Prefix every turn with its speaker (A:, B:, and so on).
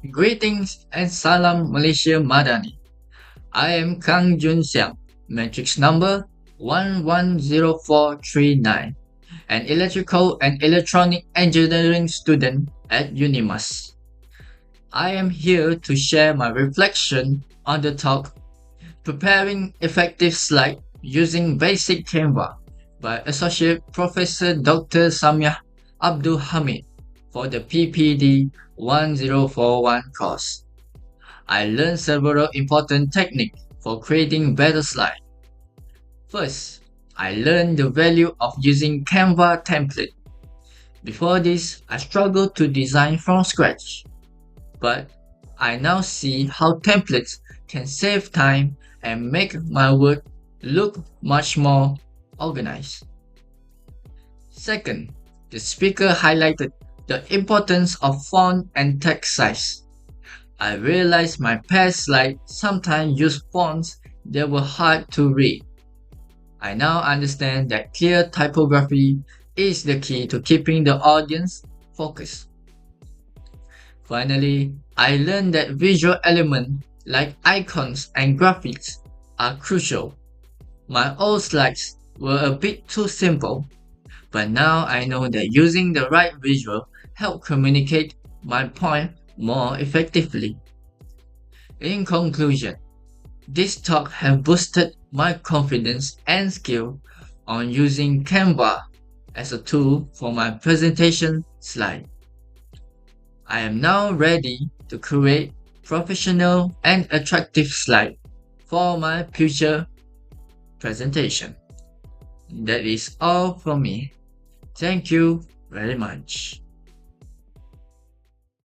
A: Greetings and Salam Malaysia Madani. I am Kang Jun Xiang, matrix number 110439, an electrical and electronic engineering student at Unimas. I am here to share my reflection on the talk Preparing Effective Slide Using Basic Canva by Associate Professor Dr. Samyah Abdul Hamid for the PPD 1041 course. I learned several important techniques for creating better slides. First, I learned the value of using Canva template. Before this, I struggled to design from scratch. But I now see how templates can save time and make my work look much more organized. Second, the speaker highlighted the importance of font and text size. I realized my past slides sometimes used fonts that were hard to read. I now understand that clear typography is the key to keeping the audience focused. Finally, I learned that visual elements like icons and graphics are crucial. My old slides were a bit too simple, but now I know that using the right visual helps communicate my point more effectively. In conclusion, this talk has boosted my confidence and skill on using Canva as a tool for my presentation slide. I am now ready to create professional and attractive slides for my future presentation. That is all from me. Thank you very much.